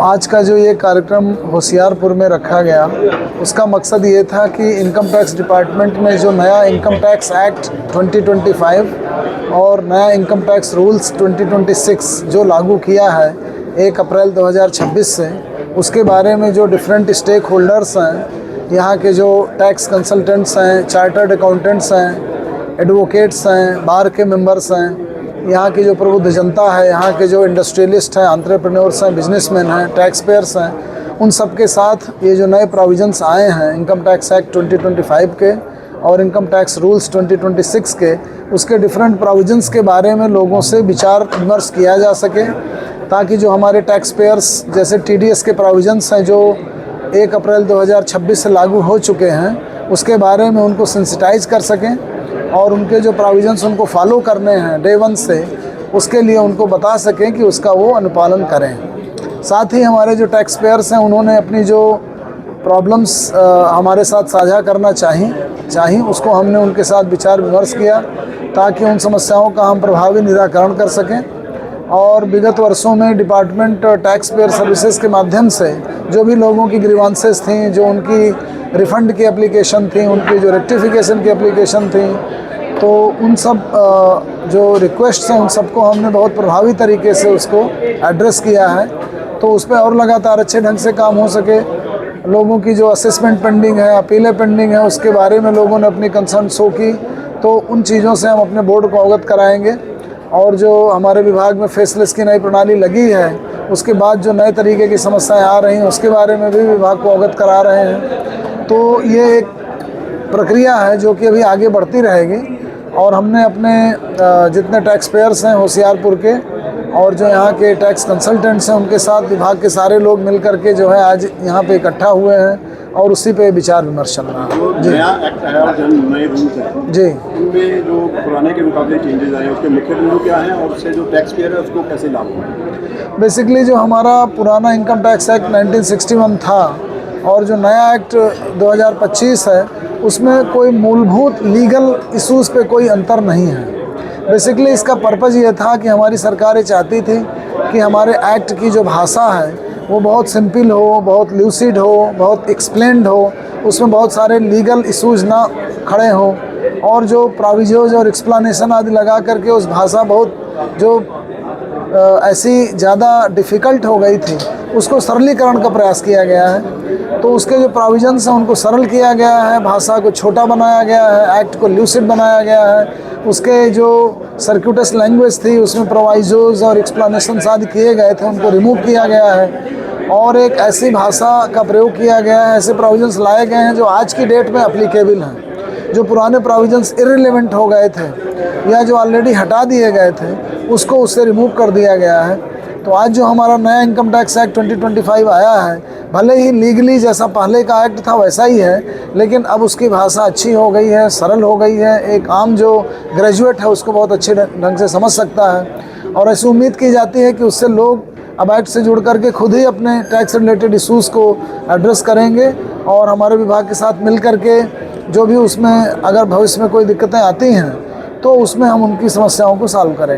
आज का जो ये कार्यक्रम होशियारपुर में रखा गया, उसका मकसद ये था कि इनकम टैक्स डिपार्टमेंट में जो नया इनकम टैक्स एक्ट 2025 और नया इनकम टैक्स रूल्स 2026 जो लागू किया है 1 अप्रैल 2026 से, उसके बारे में जो डिफरेंट स्टेक होल्डर्स हैं, यहाँ के जो टैक्स कंसल्टेंट्स हैं, चार्टर्ड अकाउंटेंट्स हैं, एडवोकेट्स हैं, बार के मेंबर्स हैं, यहाँ की जो प्रबुद्ध जनता है, यहाँ के जो इंडस्ट्रियलिस्ट हैं, एंटरप्रेन्योर्स हैं, बिजनेसमैन हैं, टैक्स पेयर्स हैं, उन सब के साथ ये जो नए प्रोविजंस आए हैं इनकम टैक्स एक्ट 2025 के और इनकम टैक्स रूल्स 2026 के, उसके डिफरेंट प्रोविजंस के बारे में लोगों से विचार विमर्श किया जा सके, ताकि जो हमारे टैक्स पेयर्स जैसे TDS के प्रोविजंस हैं जो 1 अप्रैल 2026 से लागू हो चुके हैं, उसके बारे में उनको सेंसिटाइज कर सकें और उनके जो प्रोविजंस उनको फॉलो करने हैं डे 1 से, उसके लिए उनको बता सकें कि उसका वो अनुपालन करें। साथ ही हमारे जो टैक्स पेयर्स हैं उन्होंने अपनी जो प्रॉब्लम्स हमारे साथ साझा करना चाहिए उसको हमने उनके साथ विचार विमर्श किया, ताकि उन समस्याओं का हम प्रभावी निराकरण कर सकें। और विगत वर्षों में डिपार्टमेंट टैक्स पेयर सर्विसेज के माध्यम से जो भी लोगों की ग्रीवांसेस थी, जो उनकी रिफ़ंड की एप्लीकेशन थी, उनकी जो रेक्टिफिकेशन की एप्लीकेशन थी, तो उन सब जो रिक्वेस्ट्स हैं उन सबको हमने बहुत प्रभावी तरीके से उसको एड्रेस किया है, तो उस पर और लगातार अच्छे ढंग से काम हो सके। लोगों की जो असेसमेंट पेंडिंग है, अपीलें पेंडिंग है, उसके बारे में लोगों ने अपनी कंसर्न शो की, तो उन चीज़ों से हम अपने बोर्ड को अवगत कराएंगे। और जो हमारे विभाग में फेसलेस की नई प्रणाली लगी है, उसके बाद जो नए तरीके की समस्याएं आ रही हैं उसके बारे में भी विभाग को अवगत करा रहे हैं। तो ये एक प्रक्रिया है जो कि अभी आगे बढ़ती रहेगी और हमने अपने जितने टैक्स पेयर्स हैं होशियारपुर के और जो यहाँ के टैक्स कंसल्टेंट्स हैं, उनके साथ विभाग के सारे लोग मिल कर के जो है आज यहाँ पे इकट्ठा हुए हैं और उसी पे विचार विमर्श चल रहा है। जी, नया एक्ट आया और जो नए रूल्स हैं जी, उनमें जो पुराने के मुकाबले चेंजेस आए उसके मुख्य बिंदु क्या हैं और उससे जो टैक्स पेयर है उसको कैसे लाभ होगा? बेसिकली जो हमारा पुराना इनकम टैक्स एक्ट 1961 था और जो नया एक्ट 2025 है, उसमें कोई मूलभूत लीगल इश्यूज़ पे कोई अंतर नहीं है। बेसिकली इसका पर्पज़ ये था कि हमारी सरकार ये चाहती थी कि हमारे एक्ट की जो भाषा है वो बहुत सिंपल हो, बहुत ल्यूसिड हो, बहुत एक्सप्लेन्ड हो, उसमें बहुत सारे लीगल इश्यूज़ ना खड़े हों, और जो प्रोविजोज और एक्सप्लेनेशन आदि लगा करके उस भाषा बहुत जो ऐसी ज़्यादा डिफ़िकल्ट हो गई थी, उसको सरलीकरण का प्रयास किया गया है। तो उसके जो प्रोविजंस हैं उनको सरल किया गया है, भाषा को छोटा बनाया गया है, एक्ट को ल्यूसिड बनाया गया है। उसके जो सर्क्यूटस लैंग्वेज थी उसमें प्रोवाइजोज और एक्सप्लेनेशन आदि किए गए थे, उनको रिमूव किया गया है और एक ऐसी भाषा का प्रयोग किया गया है, ऐसे प्रोविजंस लाए गए हैं जो आज की डेट में एप्लीकेबल हैं। जो पुराने प्रोविजंस इररिलेवेंट हो गए थे या जो ऑलरेडी हटा दिए गए थे, उसको उससे रिमूव कर दिया गया है। तो आज जो हमारा नया इनकम टैक्स एक्ट 2025 आया है, भले ही लीगली जैसा पहले का एक्ट था वैसा ही है, लेकिन अब उसकी भाषा अच्छी हो गई है, सरल हो गई है, एक आम जो ग्रेजुएट है उसको बहुत अच्छे ढंग से समझ सकता है। और ऐसी उम्मीद की जाती है कि उससे लोग अब एक्ट से जुड़ करके खुद ही अपने टैक्स रिलेटेड इश्यूज़ को एड्रेस करेंगे और हमारे विभाग के साथ मिल करके जो भी उसमें अगर भविष्य में कोई दिक्कतें आती हैं तो उसमें हम उनकी समस्याओं को सॉल्व करेंगे।